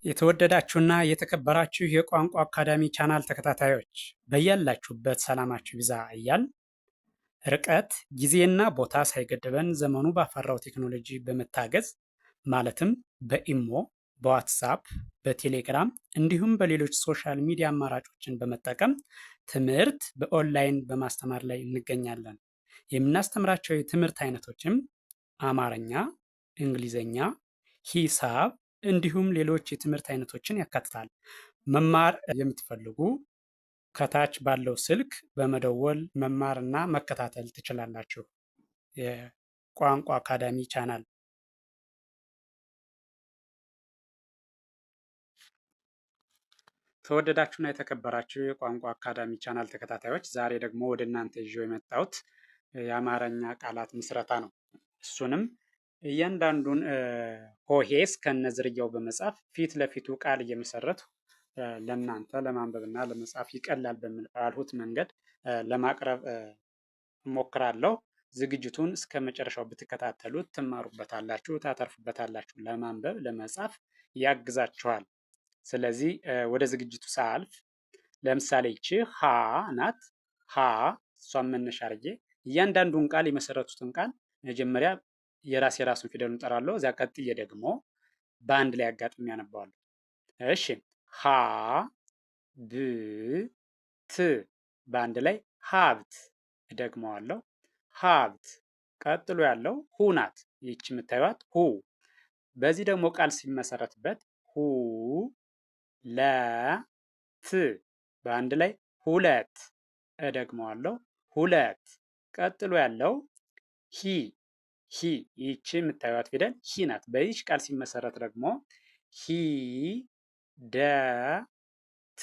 የተወደዳችሁና የተከበራችሁ የቋንቋ አካዳሚ ቻናል ተከታታዮች በያላችሁበት ሰላማችሁ ይብዛ እያል ርቀት ጊዜና ቦታ ሳይገድበን ዘመኑ ባፈራው ቴክኖሎጂ በመታገዝ ማለትም በኢሞ፣ በዋትሳፕ፣ በቴሌግራም እንዲሁም በሌሎች ሶሻል ሚዲያ አማራጮችን በመጠቀም ትምህርት በኦንላይን በማስተማር ላይ እንገኛለን። የምናስተምራቸው የትምህርት አይነቶችም አማርኛ፣ እንግሊዘኛ፣ ሂሳብ እንዲሁም ሌሎች የትምህርት አይነቶችን ያካትታል። መማር የምትፈልጉ ከታች ባለው ስልክ በመደወል መማርና መከታተል ትችላላችሁ። የቋንቋ አካዳሚ ቻናል ተወደዳችሁና የተከበራችሁ የቋንቋ አካዳሚ ቻናል ተከታታዮች ዛሬ ደግሞ ወደ እናንተ ይዤው የመጣሁት የአማርኛ ቃላት ምስረታ ነው። እሱንም እያንዳንዱን ሆሄ እስከነ ዝርያው በመጻፍ ፊት ለፊቱ ቃል እየመሰረቱ ለእናንተ ለማንበብና ለመጻፍ ይቀላል ባልሁት መንገድ ለማቅረብ እሞክራለሁ። ዝግጅቱን እስከ መጨረሻው ብትከታተሉት ትማሩበታላችሁ፣ ታተርፉበታላችሁ። ለማንበብ ለመጻፍ ያግዛችኋል። ስለዚህ ወደ ዝግጅቱ ሳልፍ ለምሳሌ ይቺ ሀ ናት። ሀ እሷን መነሻ አድርጌ እያንዳንዱን ቃል የመሰረቱትን ቃል መጀመሪያ የራሱን ፊደሉን እጠራለሁ። እዚያ ቀጥዬ ደግሞ በአንድ ላይ አጋጥሚ ያነባዋለሁ። እሺ ሀ ብ ት በአንድ ላይ ሀብት። እደግመዋለሁ ሀብት። ቀጥሎ ያለው ሁ ናት። ይቺ የምታዩት ሁ። በዚህ ደግሞ ቃል ሲመሰረትበት ሁ ለ ት በአንድ ላይ ሁለት። እደግመዋለሁ ሁለት። ቀጥሎ ያለው ሂ ሂ ይቺ የምታዩት ፊደል ሂ ናት። በይች ቃል ሲመሰረት ደግሞ ሂ ደ ት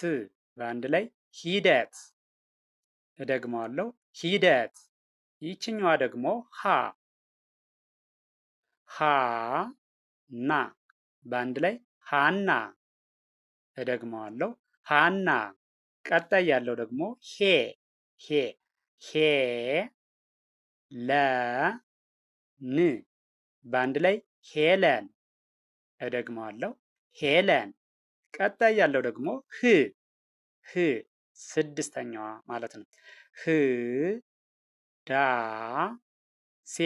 በአንድ ላይ ሂደት። እደግመዋለሁ ሂደት። ይችኛዋ ደግሞ ሀ ሀ ና በአንድ ላይ ሃና። እደግመዋለሁ ሃና። ቀጣይ ያለው ደግሞ ሄ ሄ ሄ ለ ን በአንድ ላይ ሄለን። እደግመዋለሁ ሄለን። ቀጣይ ያለው ደግሞ ህ ህ ስድስተኛዋ ማለት ነው። ህ ዳ ሴ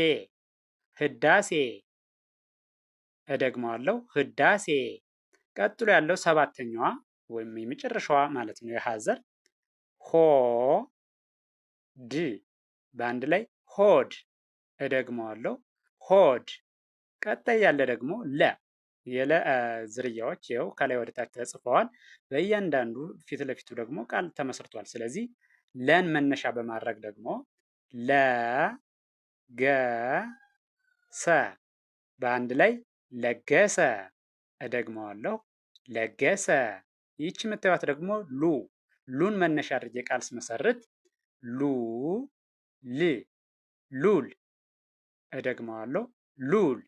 ህዳሴ። እደግመዋለሁ ህዳሴ። ቀጥሎ ያለው ሰባተኛዋ ወይም የመጨረሻዋ ማለት ነው የሀዘር ሆ ድ በአንድ ላይ ሆድ። እደግመዋለሁ ሆድ። ቀጣይ ያለ ደግሞ ለ የለ ዝርያዎች ይኸው ከላይ ወደታች ተጽፈዋል። በእያንዳንዱ ፊት ለፊቱ ደግሞ ቃል ተመስርቷል። ስለዚህ ለን መነሻ በማድረግ ደግሞ ለ ገ ሰ በአንድ ላይ ለገሰ። እደግመዋለሁ ለገሰ። ይቺ የምታዩት ደግሞ ሉ ሉን መነሻ አድርጌ ቃል ስመሰርት ሉ ል ሉል። እደግመዋለሁ ሉል።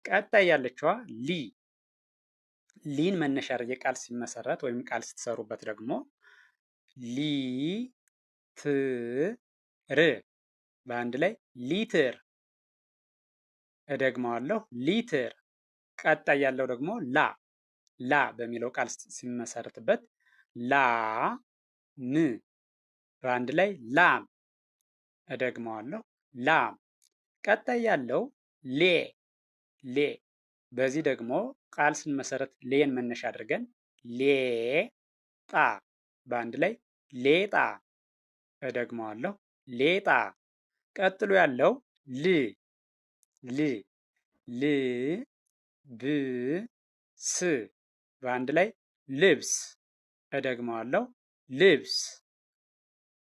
ቀጣይ ያለችዋ ሊ ሊን መነሻ አድርጌ ቃል ሲመሰረት ወይም ቃል ስትሰሩበት ደግሞ ሊ ት ር በአንድ ላይ ሊትር። እደግመዋለሁ ሊትር። ቀጣይ ያለው ደግሞ ላ ላ በሚለው ቃል ሲመሰረትበት ላ ም በአንድ ላይ ላም። እደግመዋለሁ ላም። ቀጣይ ያለው ሌ ሌ በዚህ ደግሞ ቃል ስንመሰረት ሌን መነሻ አድርገን ሌ ጣ በአንድ ላይ ሌጣ። እደግመዋለሁ ሌጣ። ቀጥሎ ያለው ል ል ል ብ ስ በአንድ ላይ ልብስ። እደግመዋለሁ ልብስ።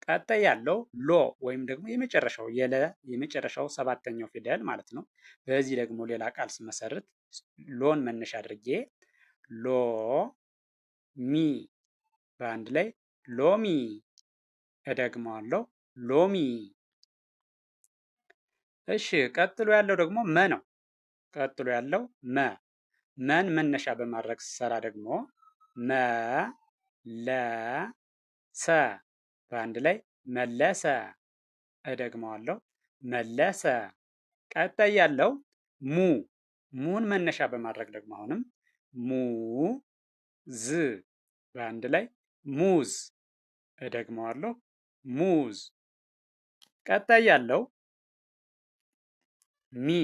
ቀጣይ ያለው ሎ ወይም ደግሞ የመጨረሻው የለ የመጨረሻው ሰባተኛው ፊደል ማለት ነው። በዚህ ደግሞ ሌላ ቃል ስመሰርት ሎን መነሻ አድርጌ ሎ ሚ በአንድ ላይ ሎሚ። እደግመዋለሁ ሎሚ። እሺ ቀጥሎ ያለው ደግሞ መ ነው። ቀጥሎ ያለው መ መን መነሻ በማድረግ ስሰራ ደግሞ መ ለ ሰ በአንድ ላይ መለሰ። እደግመዋለሁ መለሰ። ቀጣይ ያለው ሙ ሙን መነሻ በማድረግ ደግሞ አሁንም ሙ ዝ በአንድ ላይ ሙዝ። እደግመዋለሁ ሙዝ። ቀጣይ ያለው ሚ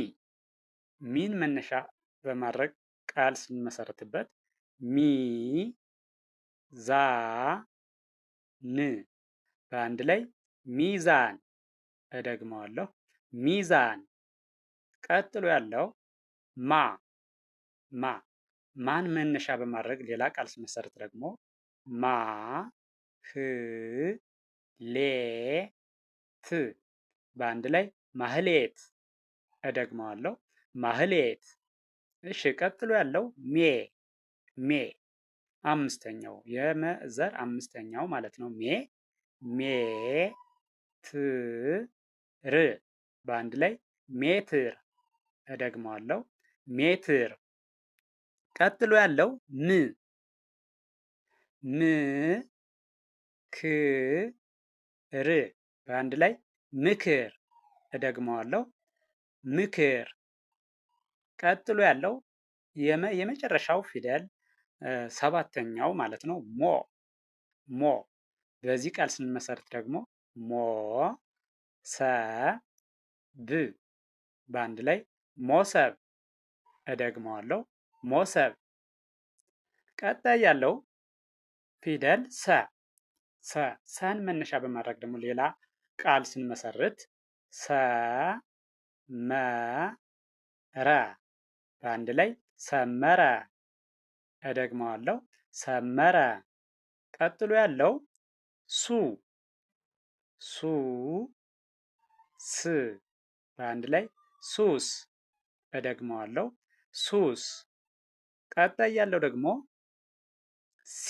ሚን መነሻ በማድረግ ቃል ስንመሰርትበት ሚ ዛ ን በአንድ ላይ ሚዛን። እደግመዋለሁ ሚዛን። ቀጥሎ ያለው ማ ማን መነሻ በማድረግ ሌላ ቃል ስንመሰርት ደግሞ ማ ህ ሌ ት በአንድ ላይ ማህሌት። እደግመዋለሁ ማህሌት። እሺ ቀጥሎ ያለው ሜ አምስተኛው የመዘር አምስተኛው ማለት ነው። ሜ ት ር በአንድ ላይ ሜትር። እደግመዋለሁ ሜትር። ቀጥሎ ያለው ም ክ ር በአንድ ላይ ምክር። እደግመዋለሁ ምክር። ቀጥሎ ያለው የመጨረሻው ፊደል ሰባተኛው ማለት ነው ሞ በዚህ ቃል ስንመሰርት ደግሞ ሞ ሰ ብ በአንድ ላይ ሞሰብ። እደግመዋለሁ ሞሰብ። ቀጣይ ያለው ፊደል ሰን መነሻ በማድረግ ደግሞ ሌላ ቃል ስንመሰርት ሰ መ ረ በአንድ ላይ ሰመረ። እደግመዋለሁ ሰመረ። ቀጥሎ ያለው ሱ ስ በአንድ ላይ ሱስ። እደግመዋለሁ ሱስ። ቀጣይ ያለው ደግሞ ሲ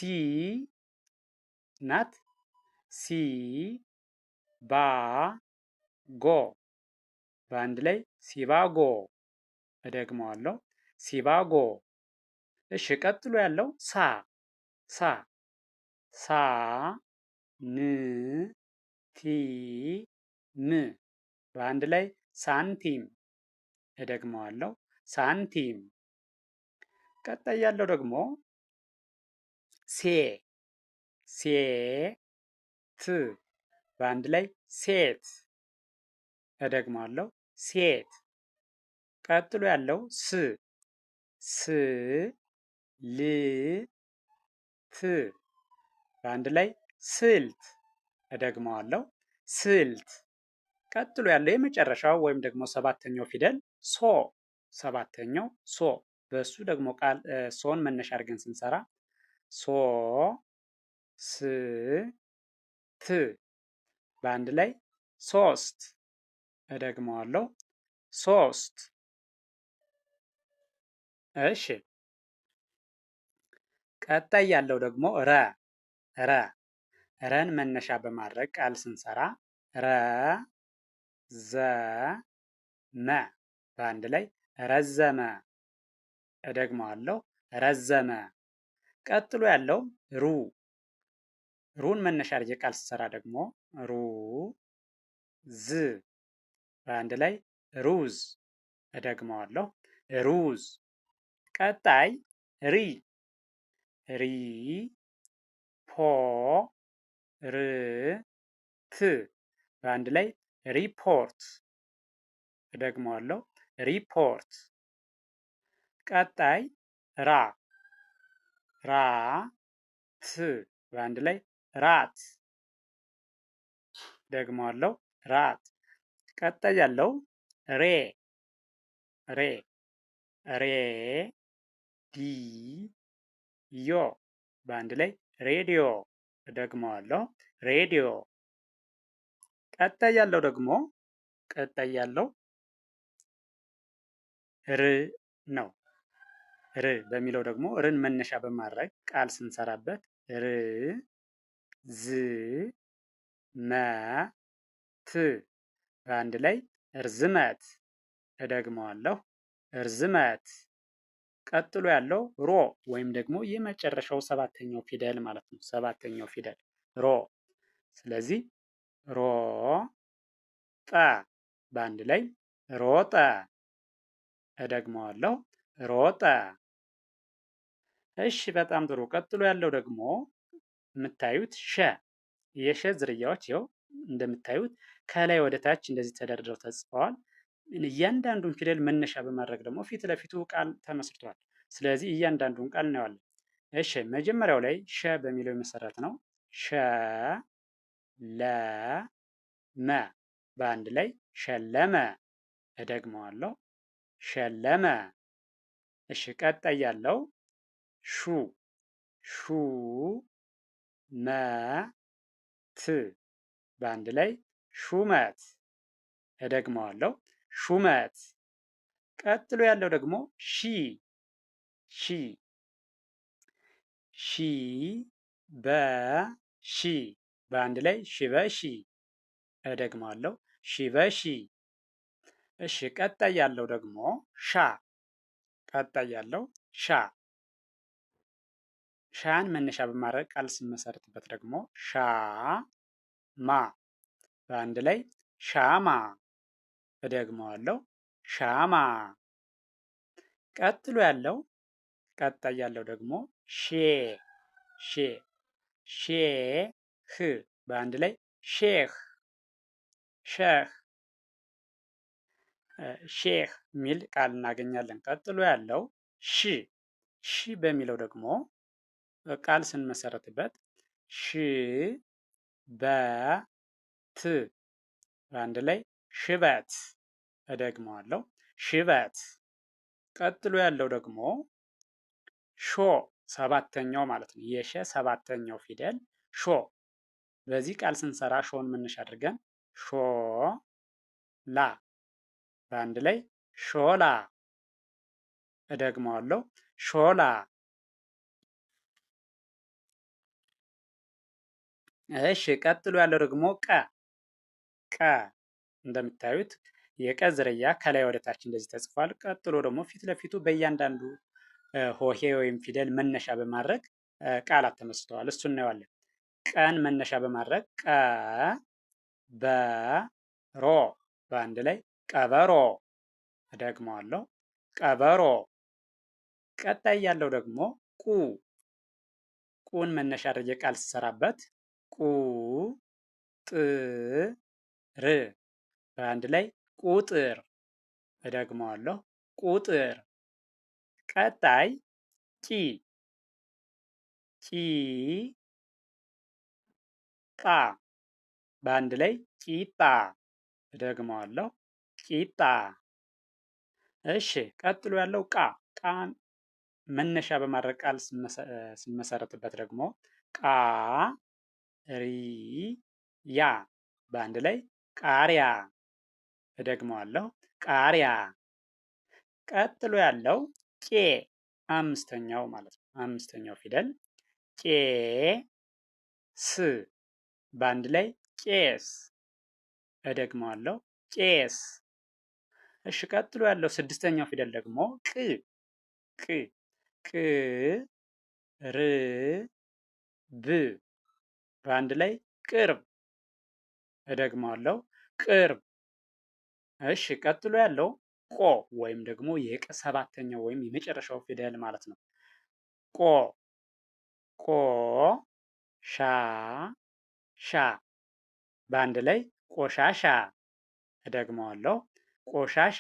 ናት። ሲ ባ ጎ በአንድ ላይ ሲባጎ። እደግመዋለሁ ሲባጎ። እሺ ቀጥሎ ያለው ሳ ን ቲ ም በአንድ ላይ ሳንቲም። እደግመዋለሁ ሳንቲም። ቀጣይ ያለው ደግሞ ሴ ት በአንድ ላይ ሴት። እደግመዋለሁ ሴት። ቀጥሎ ያለው ስ ል ት በአንድ ላይ ስልት። እደግመዋለሁ ስልት። ቀጥሎ ያለው የመጨረሻው ወይም ደግሞ ሰባተኛው ፊደል ሰባተኛው በሱ ደግሞ ቃል ሶን መነሻ አድርገን ስንሰራ ሶ ስ ት በአንድ ላይ ሶስት። እደግመዋለሁ ሶስት። እሺ ቀጣይ ያለው ደግሞ ረን መነሻ በማድረግ ቃል ስንሰራ ረዘመ በአንድ ላይ ረዘመ። እደግመዋለሁ ረዘመ። ቀጥሎ ያለው ሩን መነሻ አድርጌ ቃል ስሰራ ደግሞ ዝ በአንድ ላይ ሩዝ። እደግመዋለሁ ሩዝ። ቀጣይ ሪ ፖ ር ት በአንድ ላይ ሪፖርት። እደግመዋለሁ ሪፖርት። ቀጣይ ራ ት በአንድ ላይ ራት። ደግመዋለሁ ራት። ቀጣይ ያለው ሬ ዲ ዮ በአንድ ላይ ሬዲዮ። እደግመዋለሁ ሬዲዮ። ቀጣይ ያለው ር ነው። በሚለው ደግሞ ርን መነሻ በማድረግ ቃል ስንሰራበት ር ዝ መ ት በአንድ ላይ እርዝመት። እደግመዋለሁ እርዝመት። ቀጥሎ ያለው ወይም ደግሞ የመጨረሻው ሰባተኛው ፊደል ማለት ነው። ሰባተኛው ፊደል ስለዚህ ጠ በአንድ ላይ ሮጠ። እደግመዋለሁ ሮጠ። እሺ በጣም ጥሩ። ቀጥሎ ያለው ደግሞ የምታዩት ሸ የሸ ዝርያዎች ይኸው እንደምታዩት ከላይ ወደ ታች እንደዚህ ተደርድረው ተጽፈዋል። እያንዳንዱን ፊደል መነሻ በማድረግ ደግሞ ፊት ለፊቱ ቃል ተመስርቷል። ስለዚህ እያንዳንዱን ቃል እናየዋለን። እሺ መጀመሪያው ላይ ሸ በሚለው የመሰረት ነው። ሸ ለ መ በአንድ ላይ ሸለመ። እደግመዋለሁ ሸለመ። እሺ ቀጣይ ያለው ሹ ሹ መ ት በአንድ ላይ ሹመት። እደግመዋለሁ ሹመት። ቀጥሎ ያለው ደግሞ ሺ ሺ ሺ በሺ በአንድ ላይ ሺበሺ። እደግመዋለሁ ሺበሺ። እሺ ቀጣይ ያለው ደግሞ ሻ ቀጣይ ያለው ሻ ሻን መነሻ በማድረግ ቃል ስመሰርትበት ደግሞ ሻ ማ በአንድ ላይ ሻማ። እደግመዋለሁ ሻማ። ቀጣይ ያለው ደግሞ ሼ ሼ ሼህ በአንድ ላይ ሼህ ሼህ ሼህ የሚል ቃል እናገኛለን። ቀጥሎ ያለው ሺ ሺ በሚለው ደግሞ ቃል ስንመሰረትበት ሺ በት በአንድ ላይ ሽበት። እደግመዋለሁ ሽበት። ቀጥሎ ያለው ደግሞ ሾ ሰባተኛው ማለት ነው። የሸ ሰባተኛው ፊደል ሾ። በዚህ ቃል ስንሰራ ሾን መነሻ አድርገን ሾ ላ በአንድ ላይ ሾላ። እደግመዋለሁ ሾላ። እሺ ቀጥሎ ያለው ደግሞ ቀ ቀ እንደምታዩት የቀ ዝርያ ከላይ ወደ ታች እንደዚህ ተጽፏል። ቀጥሎ ደግሞ ፊት ለፊቱ በእያንዳንዱ ሆሄ ወይም ፊደል መነሻ በማድረግ ቃላት ተመስርተዋል። እሱ እናየዋለን። ቀን መነሻ በማድረግ ቀ በሮ በአንድ ላይ ቀበሮ። እደግመዋለሁ ቀበሮ። ቀጣይ ያለው ደግሞ ቁ ቁን መነሻ አድርጌ ቃል ስሰራበት ቁ ጥ ር በአንድ ላይ ቁጥር። እደግመዋለሁ ቁጥር። ቀጣይ ቂ ቂ ጣ በአንድ ላይ ቂጣ። እደግመዋለሁ ቂጣ። እሺ ቀጥሎ ያለው ቃ ቃን መነሻ በማድረግ ቃል ስንመሰረትበት ደግሞ ቃ ሪ ያ በአንድ ላይ ቃሪያ። እደግመዋለሁ ቃሪያ። ቀጥሎ ያለው ቄ አምስተኛው ማለት ነው። አምስተኛው ፊደል ቄ ስ በአንድ ላይ ቄስ። እደግመዋለሁ ቄስ። እሺ ቀጥሎ ያለው ስድስተኛው ፊደል ደግሞ ቅ ቅ ቅ ር ብ በአንድ ላይ ቅርብ። እደግመዋለሁ ቅርብ። እሺ ቀጥሎ ያለው ቆ ወይም ደግሞ የቀ ሰባተኛው ወይም የመጨረሻው ፊደል ማለት ነው። ቆ ቆ ሻ ሻ በአንድ ላይ ቆሻሻ። እደግመዋለሁ ቆሻሻ።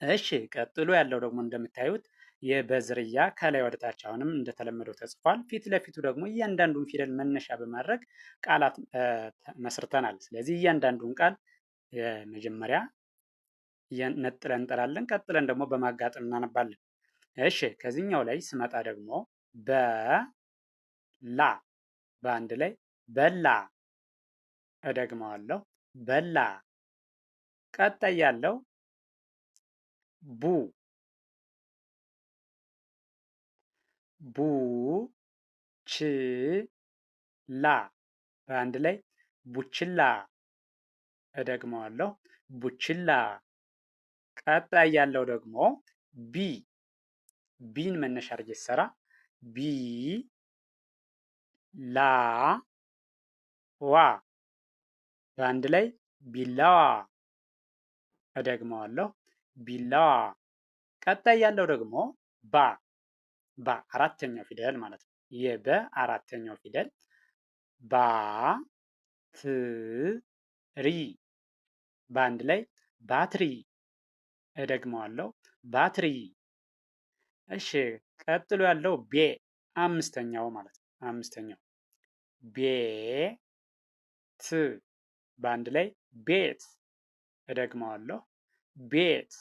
እሺ ቀጥሎ ያለው ደግሞ እንደምታዩት የበዝርያ ከላይ ወደ ታች አሁንም እንደተለመደው ተጽፏል። ፊት ለፊቱ ደግሞ እያንዳንዱን ፊደል መነሻ በማድረግ ቃላት መስርተናል። ስለዚህ እያንዳንዱን ቃል መጀመሪያ ነጥለን እንጠራለን፣ ቀጥለን ደግሞ በማጋጠም እናነባለን። እሺ ከዚህኛው ላይ ስመጣ ደግሞ በላ በአንድ ላይ በላ። እደግመዋለሁ በላ። ቀጣይ ያለው ቡ ቡ ች ላ በአንድ ላይ ቡችላ። እደግመዋለሁ ቡችላ። ቀጣይ ያለው ደግሞ ቢ ቢን መነሻ አድርጌ ስሰራ ቢ ላ ዋ በአንድ ላይ ቢላዋ። እደግመዋለሁ ቢላዋ። ቀጣይ ያለው ደግሞ ባ አራተኛው ፊደል ማለት ነው። የበ አራተኛው ፊደል ባ ት ሪ በአንድ ላይ ባትሪ። እደግመዋለሁ ባትሪ። እሺ ቀጥሎ ያለው ቤ አምስተኛው ማለት ነው። አምስተኛው ቤ ት በአንድ ላይ ቤት። እደግመዋለሁ ቤት።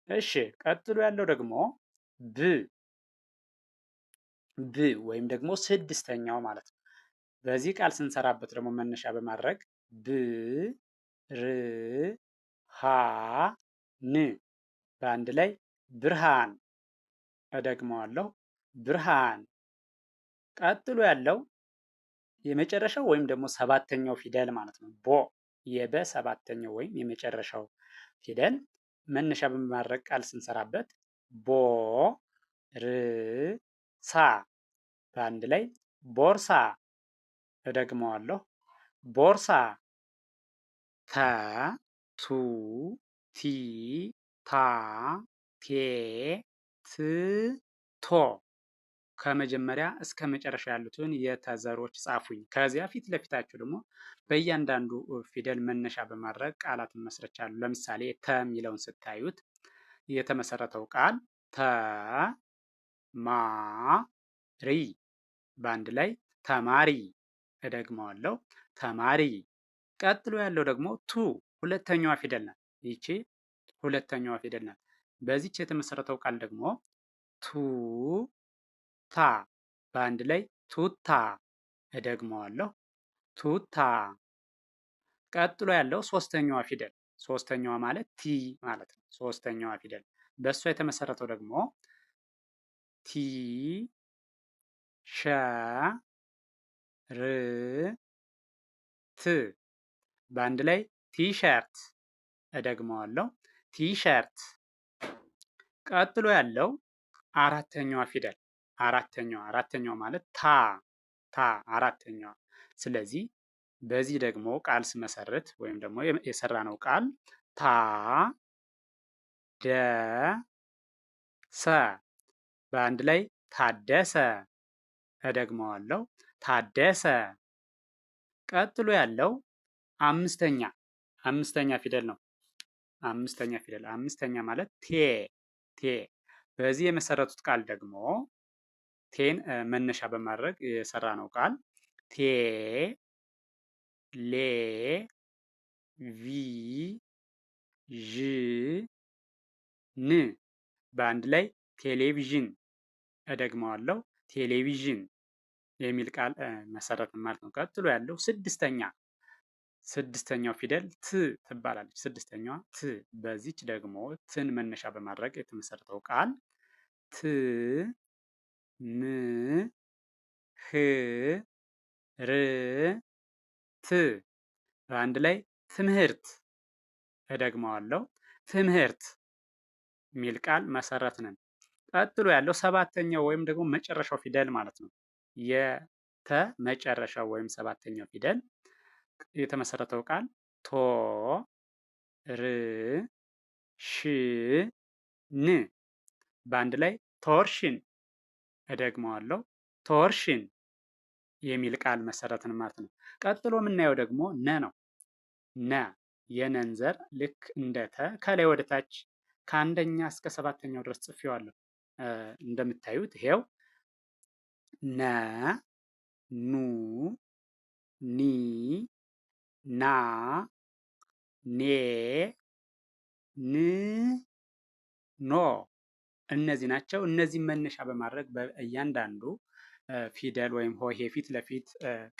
እሺ ቀጥሎ ያለው ደግሞ ብ ወይም ደግሞ ስድስተኛው ማለት ነው። በዚህ ቃል ስንሰራበት ደግሞ መነሻ በማድረግ ብ ር ሃ ን በአንድ ላይ ብርሃን። እደግመዋለሁ ብርሃን። ቀጥሎ ያለው የመጨረሻው ወይም ደግሞ ሰባተኛው ፊደል ማለት ነው። ቦ የበ ሰባተኛው ወይም የመጨረሻው ፊደል መነሻ በማድረግ ቃል ስንሰራበት ቦ ር ሳ በአንድ ላይ ቦርሳ። እደግመዋለሁ ቦርሳ። ተ ቱ ቲ ታ ቴ ት ቶ ከመጀመሪያ እስከ መጨረሻ ያሉትን የተዘሮች ጻፉኝ። ከዚያ ፊት ለፊታቸው ደግሞ በእያንዳንዱ ፊደል መነሻ በማድረግ ቃላትን መስርቻለሁ። ለምሳሌ ተ የሚለውን ስታዩት የተመሰረተው ቃል ተ ማ ሪ በአንድ ላይ ተማሪ። እደግመዋለሁ ተማሪ። ቀጥሎ ያለው ደግሞ ቱ ሁለተኛዋ ፊደል ናት። ይቺ ሁለተኛዋ ፊደል ናት። በዚች የተመሰረተው ቃል ደግሞ ቱ ታ በአንድ ላይ ቱታ። እደግመዋለሁ ቱታ። ቀጥሎ ያለው ሶስተኛዋ ፊደል ሶስተኛዋ ማለት ቲ ማለት ነው። ሶስተኛዋ ፊደል በእሷ የተመሰረተው ደግሞ ቲ ሸ ር ት በአንድ ላይ ቲሸርት። እደግመዋለሁ ቲሸርት። ቀጥሎ ያለው አራተኛዋ ፊደል አራተኛዋ ማለት ታ አራተኛዋ። ስለዚህ በዚህ ደግሞ ቃል ስመሰርት ወይም ደግሞ የሰራነው ቃል ታ ደ ሰ በአንድ ላይ ታደሰ። እደግመዋለሁ ታደሰ። ቀጥሎ ያለው አምስተኛ ፊደል ነው። አምስተኛ ማለት ቴ በዚህ የመሰረቱት ቃል ደግሞ ቴን መነሻ በማድረግ የሰራ ነው ቃል ቴ ሌ ቪ ዥ ን በአንድ ላይ ቴሌቪዥን። እደግመዋለሁ ቴሌቪዥን የሚል ቃል መሰረት ማለት ነው። ቀጥሎ ያለው ስድስተኛው ፊደል ት ትባላለች። ስድስተኛዋ ት በዚች ደግሞ ትን መነሻ በማድረግ የተመሰረተው ቃል ት ም ህ ር ት በአንድ ላይ ትምህርት። እደግመዋለሁ ትምህርት የሚል ቃል መሰረትንን። ቀጥሎ ያለው ሰባተኛው ወይም ደግሞ መጨረሻው ፊደል ማለት ነው። የተ መጨረሻው ወይም ሰባተኛው ፊደል የተመሰረተው ቃል ቶ ር ሽ ን በአንድ ላይ ቶርሽን። እደግመዋለሁ ቶርሽን የሚል ቃል መሰረትን ማለት ነው። ቀጥሎ የምናየው ደግሞ ነ ነው። ነ የነን ዘር ልክ እንደ ተ ከላይ ወደ ታች ከአንደኛ እስከ ሰባተኛው ድረስ ጽፌዋለሁ። እንደምታዩት ይሄው ነ ኑ ኒ ና ኔ ን ኖ እነዚህ ናቸው። እነዚህ መነሻ በማድረግ በእያንዳንዱ ፊደል ወይም ሆሄ ፊት ለፊት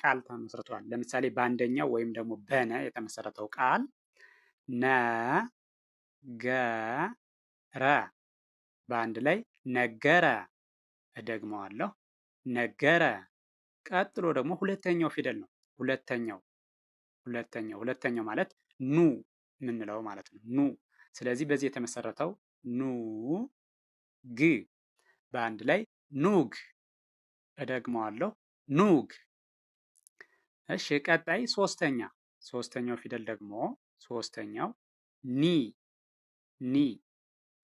ቃል ተመስርቷል። ለምሳሌ በአንደኛው ወይም ደግሞ በነ የተመሰረተው ቃል ነ ገ ረ በአንድ ላይ ነገረ። እደግመዋለሁ ነገረ። ቀጥሎ ደግሞ ሁለተኛው ፊደል ነው። ሁለተኛው ማለት ኑ የምንለው ማለት ነው። ኑ ስለዚህ በዚህ የተመሰረተው ኑ ግ በአንድ ላይ ኑግ። እደግመዋለሁ ኑግ። እሺ ቀጣይ ሶስተኛው ፊደል ደግሞ ሶስተኛው ኒ።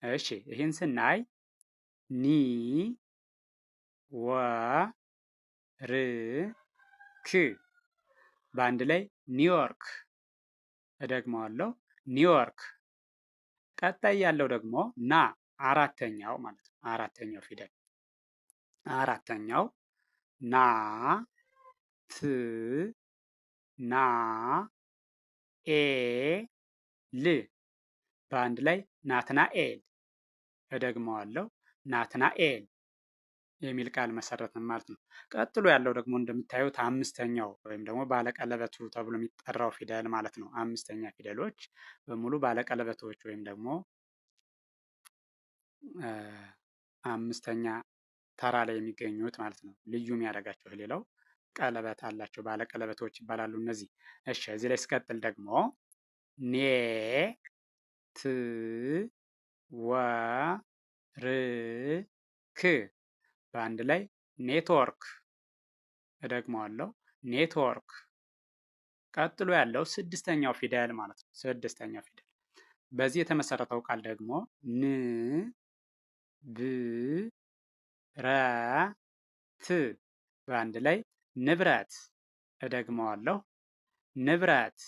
እሺ ይህን ስናይ ኒ ወርክ በአንድ ላይ ኒውዮርክ። እደግመዋለሁ ኒውዮርክ። ቀጣይ ያለው ደግሞ ና አራተኛው ማለት ነው። አራተኛው ፊደል አራተኛው ና ት ና ኤ ል በአንድ ላይ ናትናኤል። እደግመዋለሁ ናትናኤል የሚል ቃል መሰረትን ማለት ነው። ቀጥሎ ያለው ደግሞ እንደምታዩት አምስተኛው ወይም ደግሞ ባለቀለበቱ ተብሎ የሚጠራው ፊደል ማለት ነው። አምስተኛ ፊደሎች በሙሉ ባለቀለበቶች ወይም ደግሞ አምስተኛ ተራ ላይ የሚገኙት ማለት ነው። ልዩ የሚያደርጋቸው ሌላው ቀለበት አላቸው፣ ባለቀለበቶች ይባላሉ እነዚህ። እሺ እዚህ ላይ ስቀጥል ደግሞ ኔ ት ወ ር ክ በአንድ ላይ ኔትወርክ። እደግመዋለሁ ኔትወርክ። ቀጥሎ ያለው ስድስተኛው ፊደል ማለት ነው። ስድስተኛው ፊደል በዚህ የተመሰረተው ቃል ደግሞ ን ብ ረ ት በአንድ ላይ ንብረት። እደግመዋለሁ ንብረት።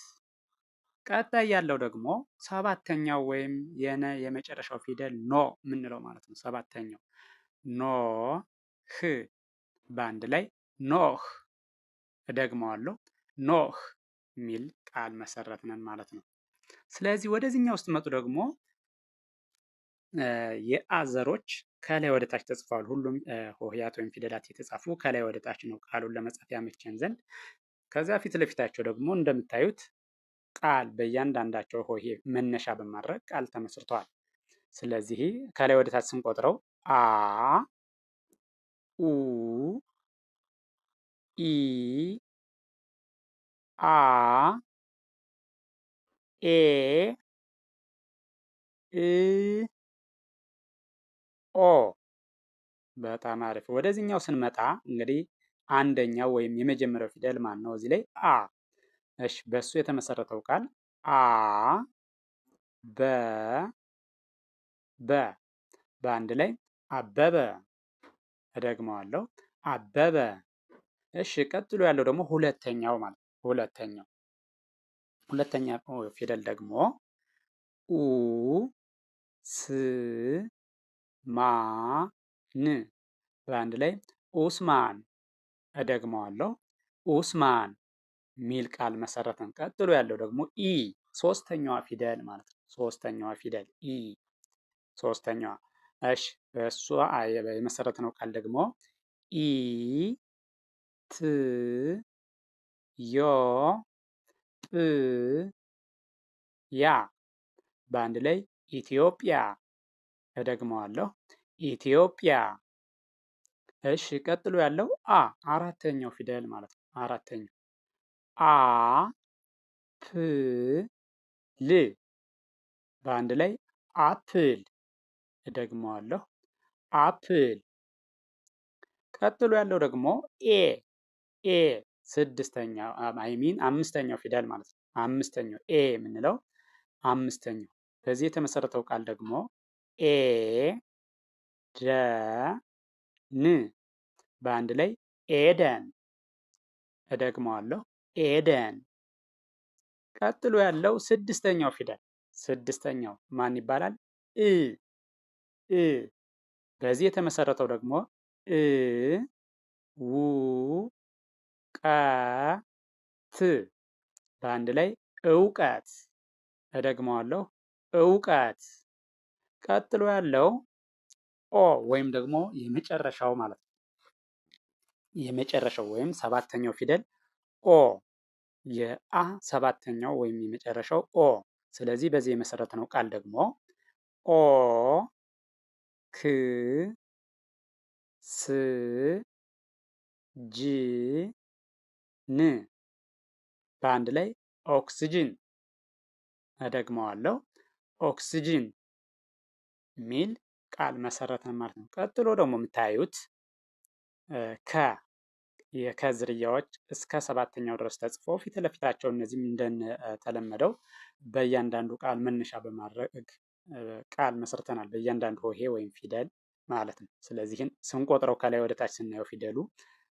ቀጣይ ያለው ደግሞ ሰባተኛው ወይም የነ የመጨረሻው ፊደል ኖ የምንለው ማለት ነው። ሰባተኛው ኖ ህ በአንድ ላይ ኖህ። እደግመዋለሁ ኖህ የሚል ቃል መሰረትነን ማለት ነው። ስለዚህ ወደዚህኛው ውስጥ መጡ ደግሞ የአዘሮች ከላይ ወደ ታች ተጽፈዋል። ሁሉም ሆሄያት ወይም ፊደላት የተጻፉ ከላይ ወደ ታች ነው ቃሉን ለመጻፍ ያመቸን ዘንድ። ከዛ ፊት ለፊታቸው ደግሞ እንደምታዩት ቃል በእያንዳንዳቸው ሆሄ መነሻ በማድረግ ቃል ተመስርተዋል። ስለዚህ ከላይ ወደ ታች ስንቆጥረው አ ኡ ኢ አ ኤ እ ኦ። በጣም አሪፍ። ወደዚህኛው ስንመጣ እንግዲህ አንደኛው ወይም የመጀመሪያው ፊደል ማን ነው? እዚህ ላይ አ። እሺ በሱ የተመሰረተው ቃል አ በ በ በአንድ ላይ አበበ። እደግመዋለሁ አበበ። እሺ ቀጥሎ ያለው ደግሞ ሁለተኛው ማለት ነው። ሁለተኛ ፊደል ደግሞ ኡ ስ ማ ን በአንድ ላይ ኡስማን። እደግመዋለሁ ኡስማን ሚል ቃል መሰረትን። ቀጥሎ ያለው ደግሞ ኢ ሶስተኛዋ ፊደል ማለት ነው። ሶስተኛዋ ፊደል ኢ ሶስተኛዋ። እሺ በእሷ የመሰረትነው ቃል ደግሞ ኢ ት ዮ ጵ ያ በአንድ ላይ ኢትዮጵያ። እደግመዋለሁ ኢትዮጵያ። እሺ ቀጥሎ ያለው አ አራተኛው ፊደል ማለት ነው። አራተኛው አ ፕ ል በአንድ ላይ አፕል። እደግመዋለሁ አፕል። ቀጥሎ ያለው ደግሞ ኤ ስድስተኛው አምስተኛው ፊደል ማለት ነው። አምስተኛው ኤ የምንለው አምስተኛው። በዚህ የተመሰረተው ቃል ደግሞ ኤ ደ ን በአንድ ላይ ኤደን። እደግመዋለሁ ኤደን። ቀጥሎ ያለው ስድስተኛው ፊደል ስድስተኛው ማን ይባላል? እ በዚህ የተመሰረተው ደግሞ እ ው ቀ ት በአንድ ላይ እውቀት። እደግመዋለሁ እውቀት። ቀጥሎ ያለው ኦ ወይም ደግሞ የመጨረሻው ማለት ነው። የመጨረሻው ወይም ሰባተኛው ፊደል ኦ የአ ሰባተኛው ወይም የመጨረሻው ኦ። ስለዚህ በዚህ የመሰረትነው ቃል ደግሞ ኦ ክ ስ ጅ ን በአንድ ላይ ኦክስጅን። እደግመዋለሁ ኦክስጅን ሚል ቃል መሰረትን ማለት ነው። ቀጥሎ ደግሞ የምታዩት የከ ዝርያዎች እስከ ሰባተኛው ድረስ ተጽፎ ፊት ለፊታቸው እነዚህም እንደተለመደው በእያንዳንዱ ቃል መነሻ በማድረግ ቃል መስርተናል። በእያንዳንዱ ሆሄ ወይም ፊደል ማለት ነው። ስለዚህ ስንቆጥረው ከላይ ወደ ታች ስናየው ፊደሉ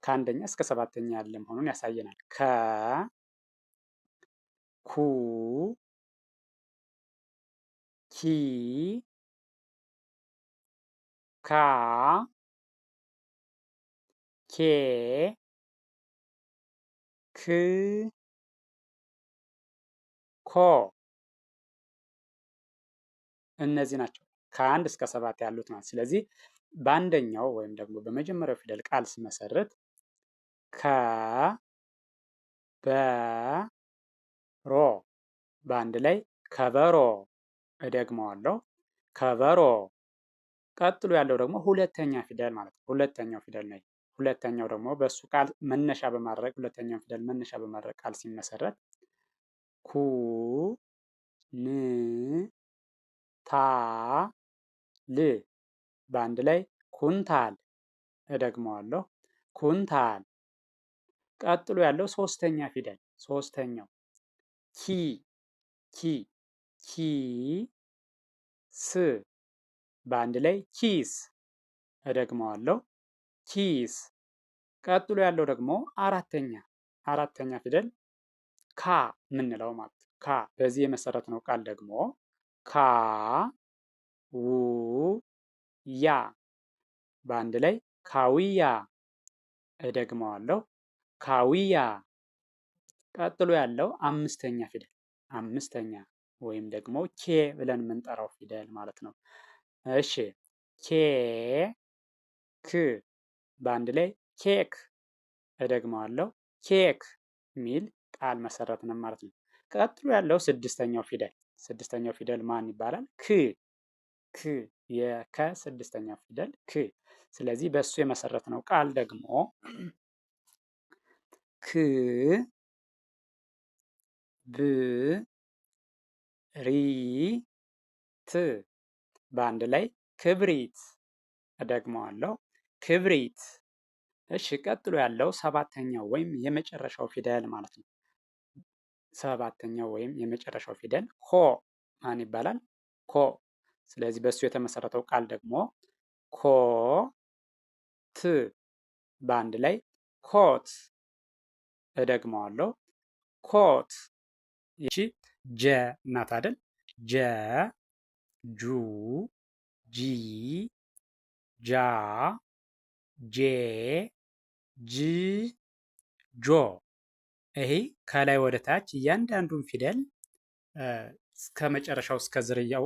ከአንደኛ እስከ ሰባተኛ ያለ መሆኑን ያሳየናል። ከ ኩ ኪ ካ ኬ ክ ኮ እነዚህ ናቸው ከአንድ እስከ ሰባት ያሉት ማለት። ስለዚህ በአንደኛው ወይም ደግሞ በመጀመሪያው ፊደል ቃል ስመሰርት ከ በ ሮ በአንድ ላይ ከበሮ። እደግመዋለሁ ከበሮ። ቀጥሎ ያለው ደግሞ ሁለተኛ ፊደል ማለት ነው። ሁለተኛው ፊደል ነው። ሁለተኛው ደግሞ በሱ ቃል መነሻ በማድረግ ሁለተኛው ፊደል መነሻ በማድረግ ቃል ሲመሰረት ኩ ን ታ ል በአንድ ላይ ኩንታል። እደግመዋለሁ ኩንታል። ቀጥሎ ያለው ሶስተኛ ፊደል ሶስተኛው ኪ ኪ ኪ ስ በአንድ ላይ ኪስ። እደግመዋለሁ ኪስ። ቀጥሎ ያለው ደግሞ አራተኛ ፊደል ካ የምንለው ማለት ነው። ካ በዚህ የመሰረትነው ቃል ደግሞ ካ ው ያ በአንድ ላይ ካዊያ። እደግመዋለሁ ካዊያ። ቀጥሎ ያለው አምስተኛ ወይም ደግሞ ኬ ብለን የምንጠራው ፊደል ማለት ነው። እሺ ኬ ክ በአንድ ላይ ኬክ። እደግመዋለሁ ኬክ የሚል ቃል መሰረትንም ማለት ነው። ቀጥሎ ያለው ስድስተኛው ፊደል ማን ይባላል? ክ ክ የከ ስድስተኛው ፊደል ክ። ስለዚህ በእሱ የመሰረትነው ቃል ደግሞ ክ ብ ሪ ት በአንድ ላይ ክብሪት። እደግመዋለሁ ክብሪት። እሺ ቀጥሎ ያለው ሰባተኛው ወይም የመጨረሻው ፊደል ማለት ነው። ሰባተኛው ወይም የመጨረሻው ፊደል ሆ ማን ይባላል? ኮ። ስለዚህ በእሱ የተመሰረተው ቃል ደግሞ ኮ ት በአንድ ላይ ኮት። እደግመዋለሁ ኮት። ይቺ ጀ ናት አይደል? ጀ ጁ ጂ ጃ ጄ ጅ ጆ። ይሄ ከላይ ወደ ታች እያንዳንዱን ፊደል እስከ መጨረሻው እስከ ዝርያው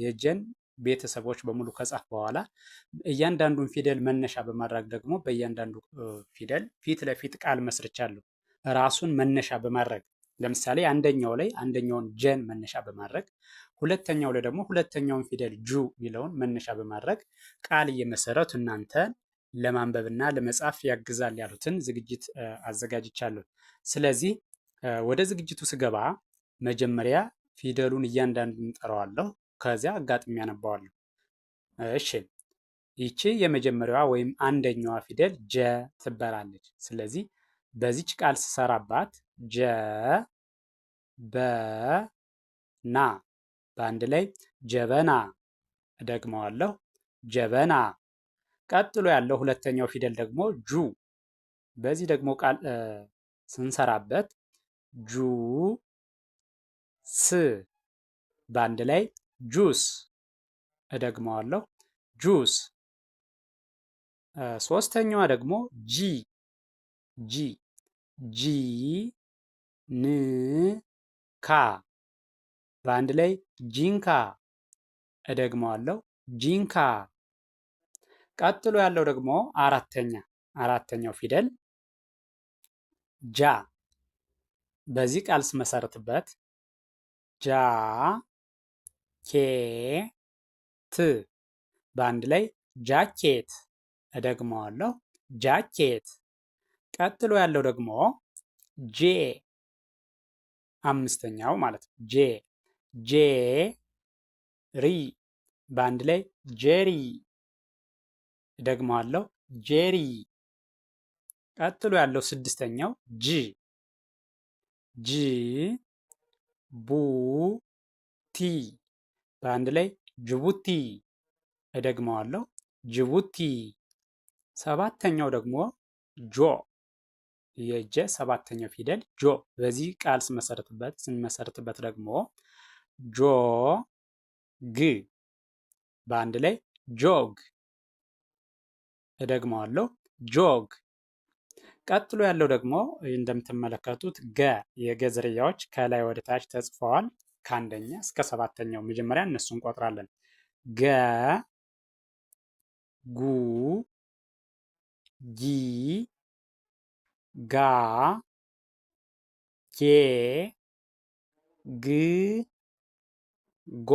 የጀን ቤተሰቦች በሙሉ ከጻፍ በኋላ እያንዳንዱን ፊደል መነሻ በማድረግ ደግሞ በእያንዳንዱ ፊደል ፊት ለፊት ቃል መስርቻለሁ። ራሱን መነሻ በማድረግ ለምሳሌ አንደኛው ላይ አንደኛውን ጀን መነሻ በማድረግ ሁለተኛው ላይ ደግሞ ሁለተኛውን ፊደል ጁ የሚለውን መነሻ በማድረግ ቃል እየመሰረቱ እናንተን ለማንበብና ለመጻፍ ያግዛል ያሉትን ዝግጅት አዘጋጅቻለሁ። ስለዚህ ወደ ዝግጅቱ ስገባ መጀመሪያ ፊደሉን እያንዳንዱን እንጠራዋለሁ፣ ከዚያ አጋጥሚ ያነባዋለሁ። እሺ ይቺ የመጀመሪያዋ ወይም አንደኛዋ ፊደል ጀ ትባላለች። ስለዚህ በዚች ቃል ስሰራባት ጀ በና በአንድ ላይ ጀበና። እደግመዋለሁ ጀበና። ቀጥሎ ያለው ሁለተኛው ፊደል ደግሞ ጁ። በዚህ ደግሞ ቃል ስንሰራበት ጁ ስ በአንድ ላይ ጁስ። እደግመዋለሁ ጁስ። ሶስተኛዋ ደግሞ ጂ ጂ ጂ ን ካ በአንድ ላይ ጂንካ። እደግመዋለሁ ጂንካ። ቀጥሎ ያለው ደግሞ አራተኛው ፊደል ጃ። በዚህ ቃል ስመሰርትበት ጃ ኬ ት በአንድ ላይ ጃኬት። እደግመዋለሁ ጃኬት። ቀጥሎ ያለው ደግሞ ጄ አምስተኛው ማለት ነው። ጄ ሪ በአንድ ላይ ጄሪ። እደግመዋለሁ ጄሪ። ቀጥሎ ያለው ስድስተኛው ጂ ቡ ቲ በአንድ ላይ ጅቡቲ። እደግመዋለሁ ጅቡቲ። ሰባተኛው ደግሞ ጆ የጀ ሰባተኛው ፊደል ጆ። በዚህ ቃል ስንመሰርትበት ደግሞ ጆ ግ በአንድ ላይ ጆግ። እደግመዋለሁ ጆግ። ቀጥሎ ያለው ደግሞ እንደምትመለከቱት ገ የገ ዝርያዎች ከላይ ወደ ታች ተጽፈዋል። ከአንደኛ እስከ ሰባተኛው መጀመሪያ እነሱ እንቆጥራለን። ገ ጉ ጊ ጋ ጌ ግ ጎ።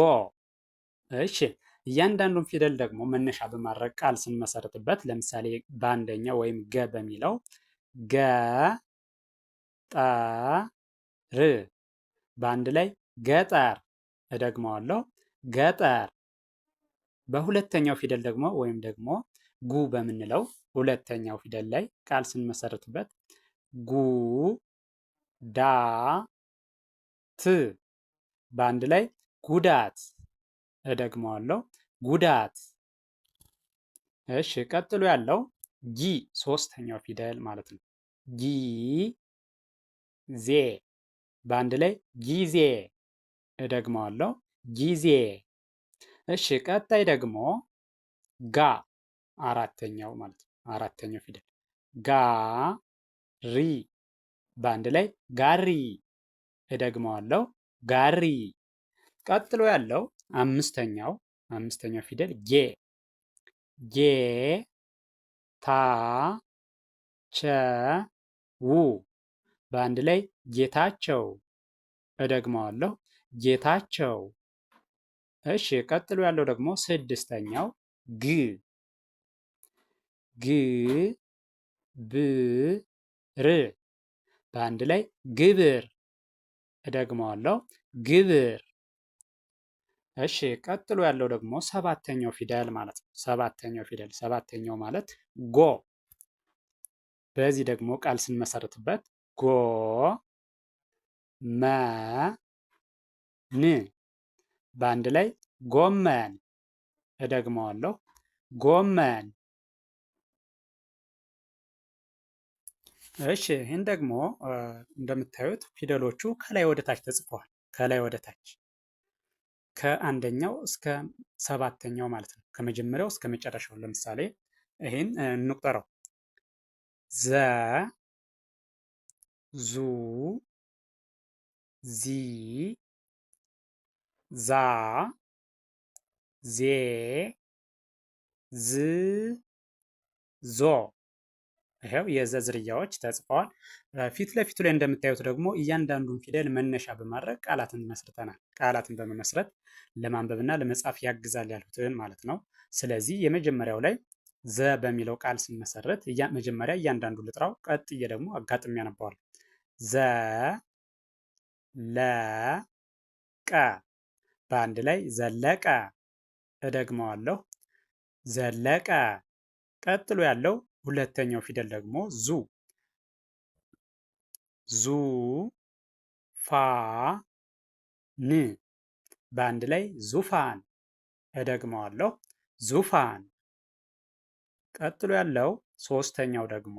እሺ እያንዳንዱን ፊደል ደግሞ መነሻ በማድረግ ቃል ስንመሰርትበት ለምሳሌ በአንደኛው ወይም ገ በሚለው ገ ጠ ር በአንድ ላይ ገጠር። እደግመዋለሁ ገጠር። በሁለተኛው ፊደል ደግሞ ወይም ደግሞ ጉ በምንለው ሁለተኛው ፊደል ላይ ቃል ስንመሰርትበት ጉ ዳ ት በአንድ ላይ ጉዳት። እደግመዋለሁ ጉዳት። እሺ ቀጥሎ ያለው ጊ ሶስተኛው ፊደል ማለት ነው። ጊ ዜ በአንድ ላይ ጊዜ። እደግመዋለሁ ጊዜ። እሺ ቀጣይ ደግሞ ጋ አራተኛው ማለት ነው። አራተኛው ፊደል ጋ ሪ በአንድ ላይ ጋሪ። እደግመዋለሁ ጋሪ። ቀጥሎ ያለው አምስተኛው ፊደል ጌ ጌ ታ ቸ ው በአንድ ላይ ጌታቸው። እደግመዋለሁ ጌታቸው። እሺ ቀጥሎ ያለው ደግሞ ስድስተኛው ግ ግ ብ ር በአንድ ላይ ግብር። እደግመዋለሁ ግብር። እሺ ቀጥሎ ያለው ደግሞ ሰባተኛው ፊደል ማለት ነው። ሰባተኛው ማለት ጎ። በዚህ ደግሞ ቃል ስንመሰርትበት ጎ መ ን በአንድ ላይ ጎመን። እደግመዋለሁ ጎመን። እሺ ይህን ደግሞ እንደምታዩት ፊደሎቹ ከላይ ወደ ታች ተጽፈዋል። ከላይ ወደ ታች ከአንደኛው እስከ ሰባተኛው ማለት ነው። ከመጀመሪያው እስከ መጨረሻው። ለምሳሌ ይህን እንቁጠረው። ዘ ዙ ዚ ዛ ዜ ዝ ዞ። ይኸው የዘ ዝርያዎች ተጽፈዋል። ፊት ለፊቱ ላይ እንደምታዩት ደግሞ እያንዳንዱን ፊደል መነሻ በማድረግ ቃላትን መስርተናል። ቃላትን በመመስረት ለማንበብና ለመጻፍ ያግዛል ያሉትን ማለት ነው። ስለዚህ የመጀመሪያው ላይ ዘ በሚለው ቃል ስንመሰረት መጀመሪያ እያንዳንዱ ልጥራው፣ ቀጥዬ ደግሞ አጋጥሚ ያነባዋል። ዘ ለ ቀ በአንድ ላይ ዘለቀ። እደግመዋለሁ ዘለቀ። ቀጥሎ ያለው ሁለተኛው ፊደል ደግሞ ዙ ዙ ፋ ን በአንድ ላይ ዙፋን። እደግመዋለሁ ዙፋን። ቀጥሎ ያለው ሶስተኛው ደግሞ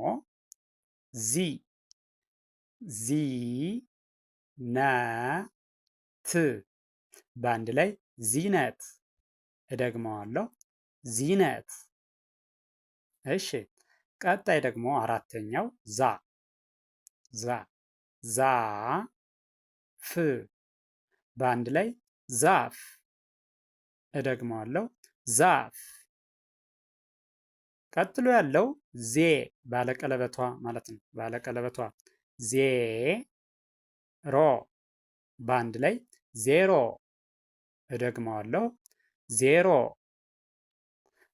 ዚ ዚ ነ ት በአንድ ላይ ዚነት። እደግመዋለሁ ዚነት። እሺ ቀጣይ ደግሞ አራተኛው ዛ ዛ ፍ በአንድ ላይ ዛፍ። እደግመዋለሁ ዛፍ። ቀጥሎ ያለው ዜ ባለቀለበቷ ማለት ነው። ባለቀለበቷ ዜ ሮ በአንድ ላይ ዜሮ። እደግመዋለሁ ዜሮ።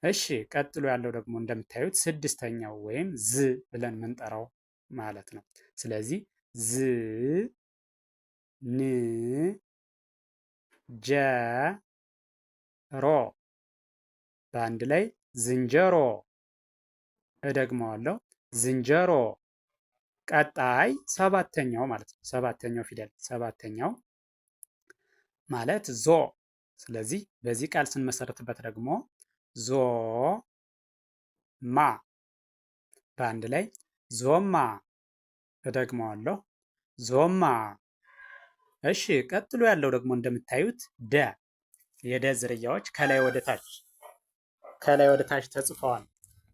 እሺ ቀጥሎ ያለው ደግሞ እንደምታዩት ስድስተኛው ወይም ዝ ብለን የምንጠራው ማለት ነው። ስለዚህ ዝ ን ጀ ሮ በአንድ ላይ ዝንጀሮ። እደግመዋለሁ ዝንጀሮ። ቀጣይ ሰባተኛው ማለት ነው። ሰባተኛው ፊደል ሰባተኛው ማለት ዞ። ስለዚህ በዚህ ቃል ስንመሰርትበት ደግሞ ዞ ማ በአንድ ላይ ዞማ። እደግመዋለሁ ዞማ። እሺ ቀጥሎ ያለው ደግሞ እንደምታዩት ደ የደ ዝርያዎች ከላይ ወደ ታች ተጽፈዋል።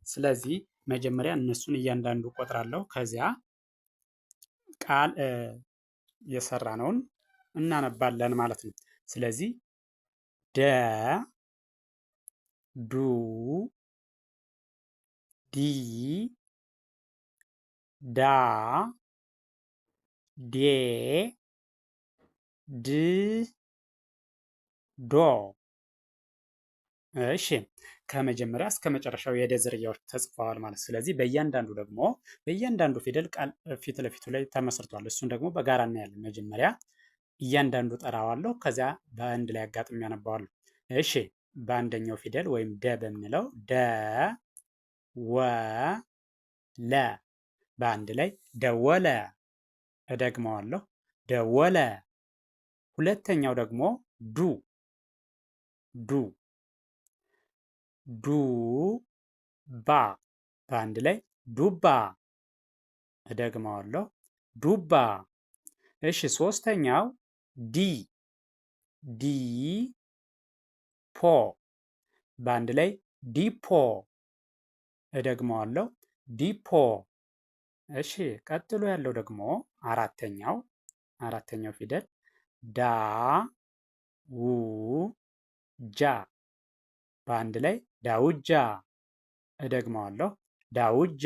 ስለዚህ መጀመሪያ እነሱን እያንዳንዱ ቆጥራለሁ። ከዚያ ቃል የሰራነውን እናነባለን ማለት ነው። ስለዚህ ደ ዱ ዲ ዳ ዴ ድ ዶ። እሺ ከመጀመሪያ እስከ መጨረሻው የደ ዝርያዎች ተጽፈዋል ማለት። ስለዚህ በእያንዳንዱ ፊደል ቃል ፊት ለፊቱ ላይ ተመስርቷል። እሱን ደግሞ በጋራ እናያለን። መጀመሪያ እያንዳንዱ ጠራዋለሁ፣ ከዚያ በአንድ ላይ አጋጥሚ ያነባዋለሁ። እሺ በአንደኛው ፊደል ወይም ደ በምንለው ደ ወ ለ በአንድ ላይ ደወለ። እደግመዋለሁ ደወለ። ሁለተኛው ደግሞ ዱ ዱ ዱ ባ በአንድ ላይ ዱባ። እደግመዋለሁ ዱባ። እሺ ሶስተኛው ዲ ዲ ፖ በአንድ ላይ ዲፖ። እደግመዋለሁ ዲፖ። እሺ ቀጥሎ ያለው ደግሞ አራተኛው ፊደል ዳ ው ጃ በአንድ ላይ ዳውጃ። እደግመዋለሁ ዳውጃ።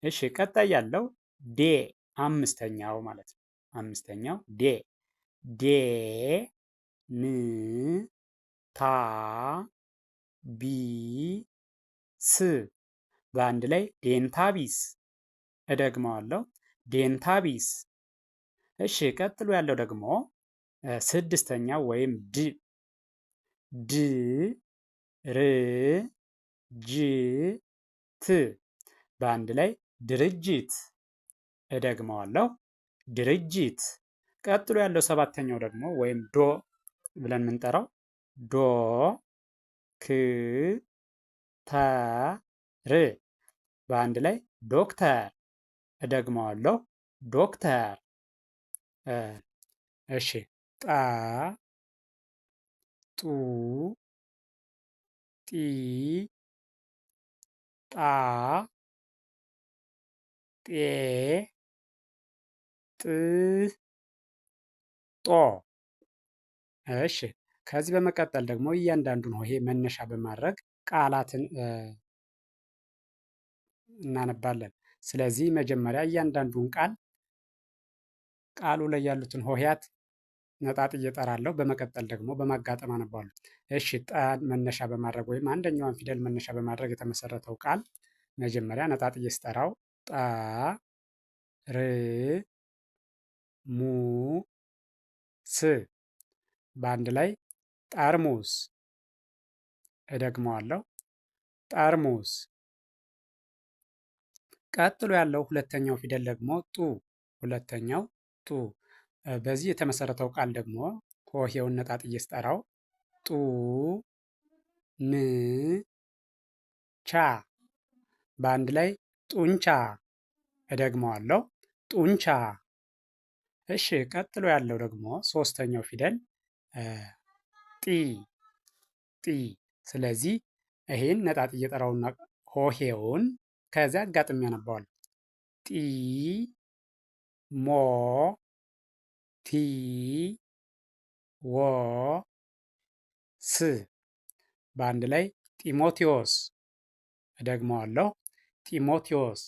እሺ ቀጣይ ያለው ዴ አምስተኛው ማለት ነው። አምስተኛው ዴ ዴ ን ታ ቢ ስ በአንድ ላይ ዴንታቢስ። እደግመዋለሁ ዴንታቢስ። እሺ ቀጥሎ ያለው ደግሞ ስድስተኛው ወይም ድ ድ ር ጅ ት በአንድ ላይ ድርጅት። እደግመዋለሁ ድርጅት። ቀጥሎ ያለው ሰባተኛው ደግሞ ወይም ዶ ብለን የምንጠራው ዶ ክ ተ ር በአንድ ላይ ዶክተር። እደግመዋለሁ ዶክተር። እሺ ጠ ጡ ጢ ጣ ጤ ጥ ጦ። እሺ ከዚህ በመቀጠል ደግሞ እያንዳንዱን ሆሄ መነሻ በማድረግ ቃላትን እናነባለን። ስለዚህ መጀመሪያ እያንዳንዱን ቃሉ ላይ ያሉትን ሆሄያት ነጣጥዬ እጠራለሁ። በመቀጠል ደግሞ በማጋጠም አነባለሁ። እሺ ጠን መነሻ በማድረግ ወይም አንደኛዋን ፊደል መነሻ በማድረግ የተመሰረተው ቃል መጀመሪያ ነጣጥዬ ስጠራው ጠ ር ሙ ስ በአንድ ላይ ጠርሙስ። እደግመዋለሁ ጠርሙስ። ቀጥሎ ያለው ሁለተኛው ፊደል ደግሞ ሁለተኛው ጡ። በዚህ የተመሰረተው ቃል ደግሞ ሆሄውን ነጣጥዬ ስጠራው ጡ ን ቻ በአንድ ላይ ጡንቻ። እደግመዋለሁ ጡንቻ። እሺ ቀጥሎ ያለው ደግሞ ሶስተኛው ፊደል ጢ። ስለዚህ ይሄን ነጣጥዬ ጠራውና ሆሄውን ከዚያ አጋጥሚ ያነባዋለሁ ጢ ሞ ቲ ወ ስ በአንድ ላይ ጢሞቴዎስ። እደግመዋለሁ ጢሞቴዎስ።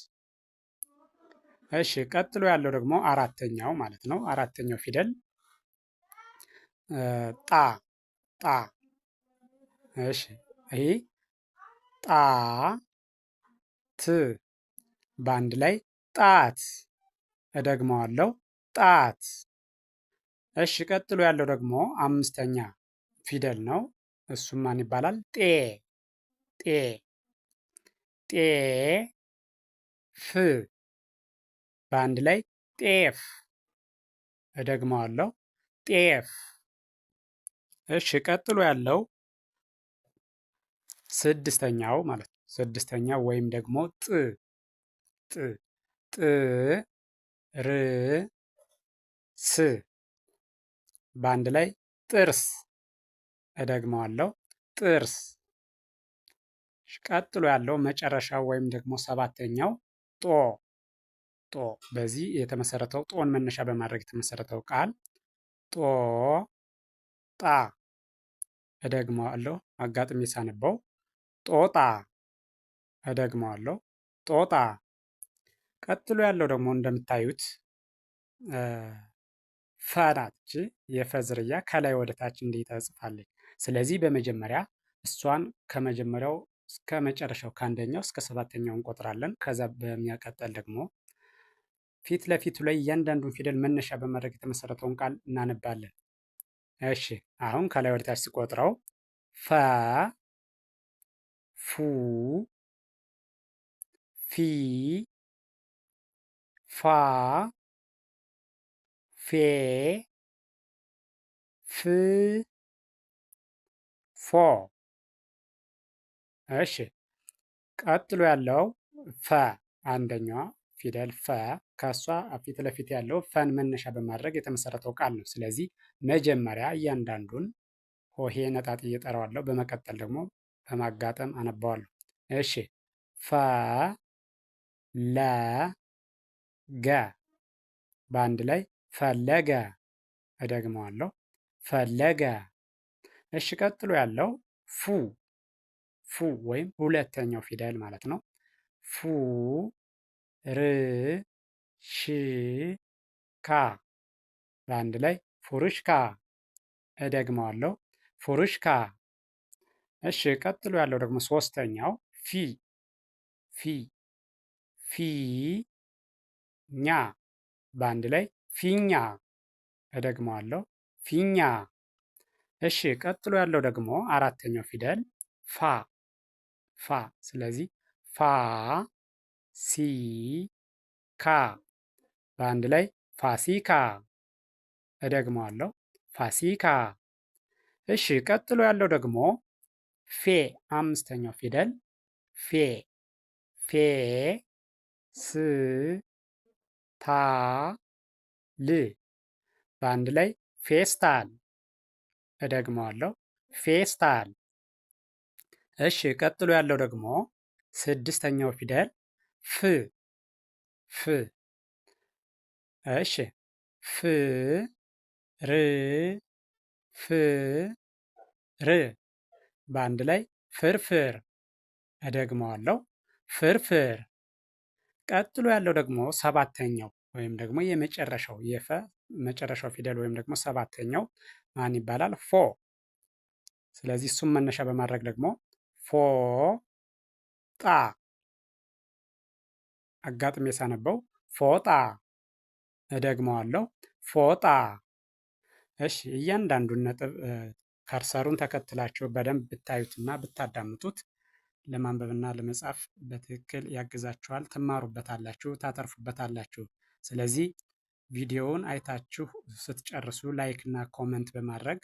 እሺ ቀጥሎ ያለው ደግሞ አራተኛው ማለት ነው። አራተኛው ፊደል ጣ። እሺ ይሄ ጣ ት በአንድ ላይ ጣት። እደግመዋለሁ ጣት። እሺ ቀጥሎ ያለው ደግሞ አምስተኛ ፊደል ነው። እሱም ማን ይባላል? ጤ ፍ በአንድ ላይ ጤፍ። እደግመዋለሁ ጤፍ። እሺ ቀጥሎ ያለው ስድስተኛው ማለት ነው። ስድስተኛው ወይም ደግሞ ጥ ጥ ጥ ር ስ በአንድ ላይ ጥርስ። እደግመዋለሁ ጥርስ። ቀጥሎ ያለው መጨረሻው ወይም ደግሞ ሰባተኛው ጦ ጦ። በዚህ የተመሰረተው ጦን መነሻ በማድረግ የተመሰረተው ቃል ጦ ጣ። እደግመዋለሁ አጋጥሜ ሳነበው ጦጣ። እደግመዋለሁ ጦጣ። ቀጥሎ ያለው ደግሞ እንደምታዩት ፈ ናት። እቺ የፈ ዝርያ ከላይ ወደ ታች እንዲህ ተጽፋለች። ስለዚህ በመጀመሪያ እሷን ከመጀመሪያው እስከ መጨረሻው ከአንደኛው እስከ ሰባተኛው እንቆጥራለን። ከዛ በሚያቀጠል ደግሞ ፊት ለፊቱ ላይ እያንዳንዱን ፊደል መነሻ በማድረግ የተመሰረተውን ቃል እናነባለን። እሺ አሁን ከላይ ወደ ታች ሲቆጥረው ፈ ፉ ፊ ፋ ፌ ፍ ፎ። እሺ ቀጥሎ ያለው ፈ አንደኛዋ ፊደል ፈ ከእሷ ፊት ለፊት ያለው ፈን መነሻ በማድረግ የተመሰረተው ቃል ነው። ስለዚህ መጀመሪያ እያንዳንዱን ሆሄ ነጣጥዬ እጠራዋለሁ። በመቀጠል ደግሞ በማጋጠም አነባዋለሁ። እሺ ፈ ለ ገ በአንድ ላይ ፈለገ። እደግመዋለሁ ፈለገ። እሺ ቀጥሎ ያለው ፉ ፉ ወይም ሁለተኛው ፊደል ማለት ነው። ፉ ር ሽ ካ በአንድ ላይ ፉርሽካ። እደግመዋለሁ ፉርሽካ። እሺ ቀጥሎ ያለው ደግሞ ሶስተኛው ፊ ፊ ፊ ኛ በአንድ ላይ ፊኛ። እደግመዋለሁ ፊኛ። እሺ ቀጥሎ ያለው ደግሞ አራተኛው ፊደል ፋ ፋ። ስለዚህ ፋ ሲ ካ በአንድ ላይ ፋሲካ። እደግመዋለሁ ፋሲካ። እሺ ቀጥሎ ያለው ደግሞ ፌ አምስተኛው ፊደል ፌ ፌ ስ ታ ል በአንድ ላይ ፌስታል። እደግመዋለሁ ፌስታል። እሺ ቀጥሎ ያለው ደግሞ ስድስተኛው ፊደል ፍ ፍ። እሺ ፍ ር ፍ ር በአንድ ላይ ፍርፍር። እደግመዋለሁ ፍርፍር። ቀጥሎ ያለው ደግሞ ሰባተኛው ወይም ደግሞ የመጨረሻው የፈ መጨረሻው ፊደል ወይም ደግሞ ሰባተኛው ማን ይባላል? ፎ። ስለዚህ እሱም መነሻ በማድረግ ደግሞ ፎ ጣ። አጋጥሜ ሳነበው ፎጣ። እደግመዋለሁ ፎጣ። እሺ እያንዳንዱን ነጥብ ከርሰሩን ተከትላችሁ በደንብ ብታዩትና ብታዳምጡት ለማንበብና ለመጻፍ በትክክል ያግዛችኋል። ትማሩበታላችሁ፣ ታተርፉበታላችሁ። ስለዚህ ቪዲዮውን አይታችሁ ስትጨርሱ ላይክ እና ኮመንት በማድረግ